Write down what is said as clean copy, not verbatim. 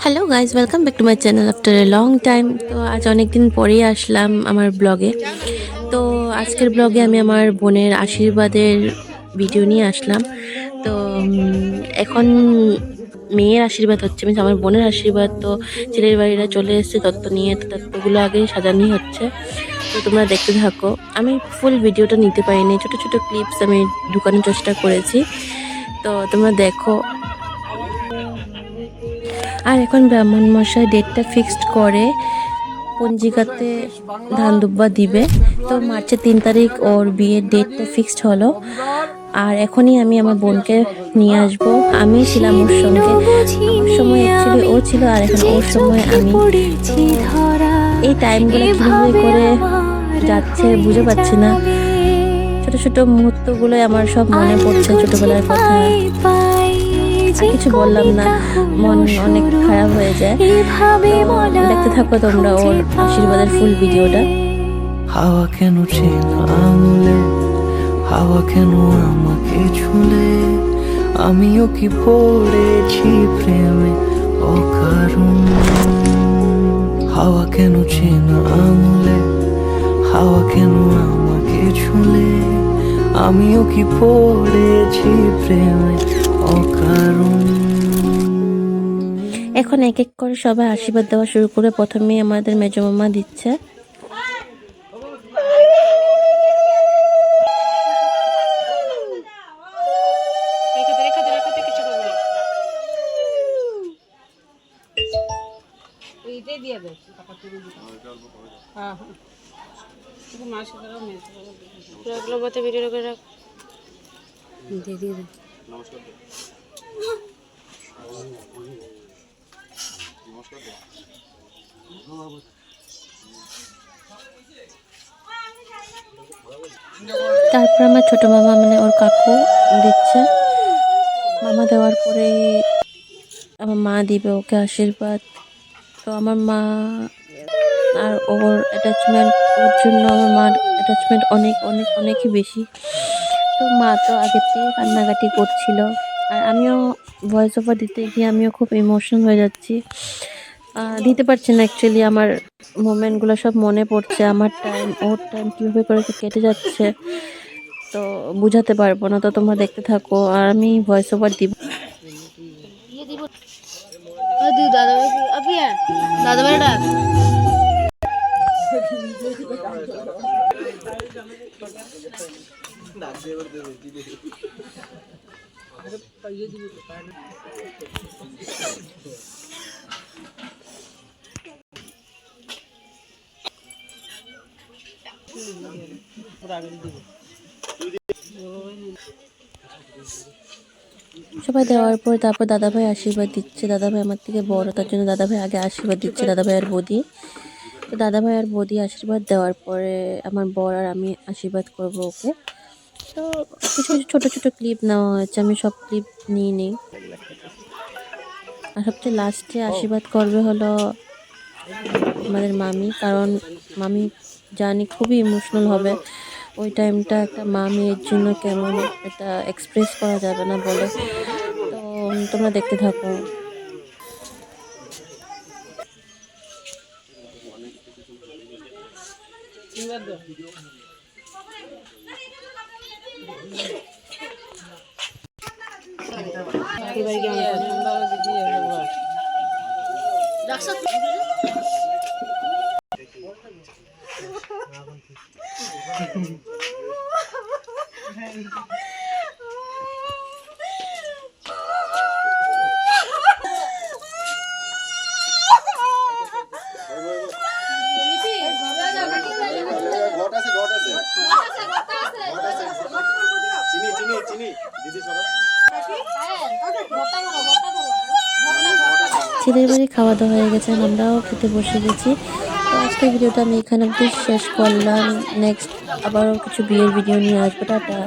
Hello guys, welcome back to my channel after a long time. তো আজ অনেক দিন পরেই আসলাম আমার ব্লগে। তো আজকের ব্লগে আমি আমার বোনের আশীর্বাদের ভিডিও নিয়ে আসলাম। তো এখন মেয়ের আশীর্বাদ হচ্ছে, মিনস আমার বোনের আশীর্বাদ। তো ছেলের বাড়িরা চলে এসেছে তত্ত্ব নিয়ে, তো তত্ত্বগুলো আগেই সাজানোই হচ্ছে। তো তোমরা দেখতে থাকো। আমি ফুল ভিডিওটা নিতে পারিনি, ছোটো ছোটো ক্লিপস আমি ঢুকানোর চেষ্টা করেছি। তো তোমরা দেখো। আর এখন ব্রাহ্মণ মশাই ডেটটা ফিক্সড করে পঞ্জিকাতে ধান দুব্বা দিবে। তো মার্চের 3 তারিখ ওর বিয়ের ডেটটা ফিক্সড হলো। আর এখনই আমি আমার বোনকে নিয়ে আসবো। আমি ছিলাম ওর সঙ্গে, আমার সময় অ্যাকচুয়ালি ও ছিল, আর এখন ওর সময় আমি। তো এই টাইমগুলো কীভাবে করে যাচ্ছে বুঝে পাচ্ছি না। ছোট ছোট মুহূর্তগুলোই আমার সব মনে পড়ছে, ছোটবেলার কথা। আর কিছু বললাম না, মন অনেক খারাপ হয়ে যায়। তো দেখতে থাকো তোমরা ওর আশীর্বাদের ফুল ভিডিওটা। হাওয়া কেন চেনা আঙুলে, হাওয়া কেন আমাকে ছুলে, আমিও কি পড়েছি প্রেমে অকারণ। হাওয়া কেন চেনা আঙুলে, হাওয়া কেন আমাকে ছুলে, আমিও কি পড়েছি প্রেমে অকারণ। এখন এক এক করে সবাই আশীর্বাদ দেওয়া শুরু করে। প্রথমে আমাদের মেজো মামা দিচ্ছে। তারপর আমার ছোট মামা মানে ওর কাকু দিচ্ছে। মামা দেওয়ার পরে আমার মা দিবে ওকে আশীর্বাদ। তো আমার মা আর ওর অ্যাটাচমেন্ট, ওর জন্য আমার মার অ্যাটাচমেন্ট অনেক অনেক অনেকই বেশি। তো মা তো আগের থেকে কান্নাকাটি করছিল, আর আমিও ভয়েস ওভার দিতে গিয়ে আমিও খুব ইমোশনাল হয়ে যাচ্ছি। দিতে পারছি না অ্যাকচুয়ালি, আমার মোমেন্টগুলো সব মনে পড়ছে। আমার টাইম ওর টাইম কীভাবে করে কেটে যাচ্ছে, তো বুঝাতে পারবো না। তো তোমরা দেখতে থাকো, আর আমি ভয়েস ওভার দিব। সবাই দেওয়ার পর তারপর দাদাভাই আশীর্বাদ দিচ্ছে। দাদাভাই আমার থেকে বড়, তার জন্য দাদাভাই আগে আশীর্বাদ দিচ্ছে, দাদাভাই আর বৌদি। তো দাদাভাই আর বৌদি আশীর্বাদ দেওয়ার পরে আমার বর আর আমি আশীর্বাদ করবো ওকে। তো কিছু কিছু ছোটো ছোটো ক্লিপ নেওয়া হয়েছে, আমি সব ক্লিপ নিয়ে নিই। আর সবচেয়ে লাস্টে আশীর্বাদ করবে হলো আমাদের মামি, কারণ মামি জানি খুবই ইমোশনাল হবে ওই টাইমটা। একটা মা মেয়ের জন্য কেমন, এটা এক্সপ্রেস করা যাবে না বলে। তো তোমরা দেখতে থাকো। ছেলের বাড়ি খাওয়া দাওয়া হয়ে গেছে, আমরাও খেতে বসে গেছি। তো আজকের ভিডিওটা আমি এখানে অবধি শেষ করলাম। নেক্সট আবারও কিছু বিয়ের ভিডিও নিয়ে আসবো। টাটা।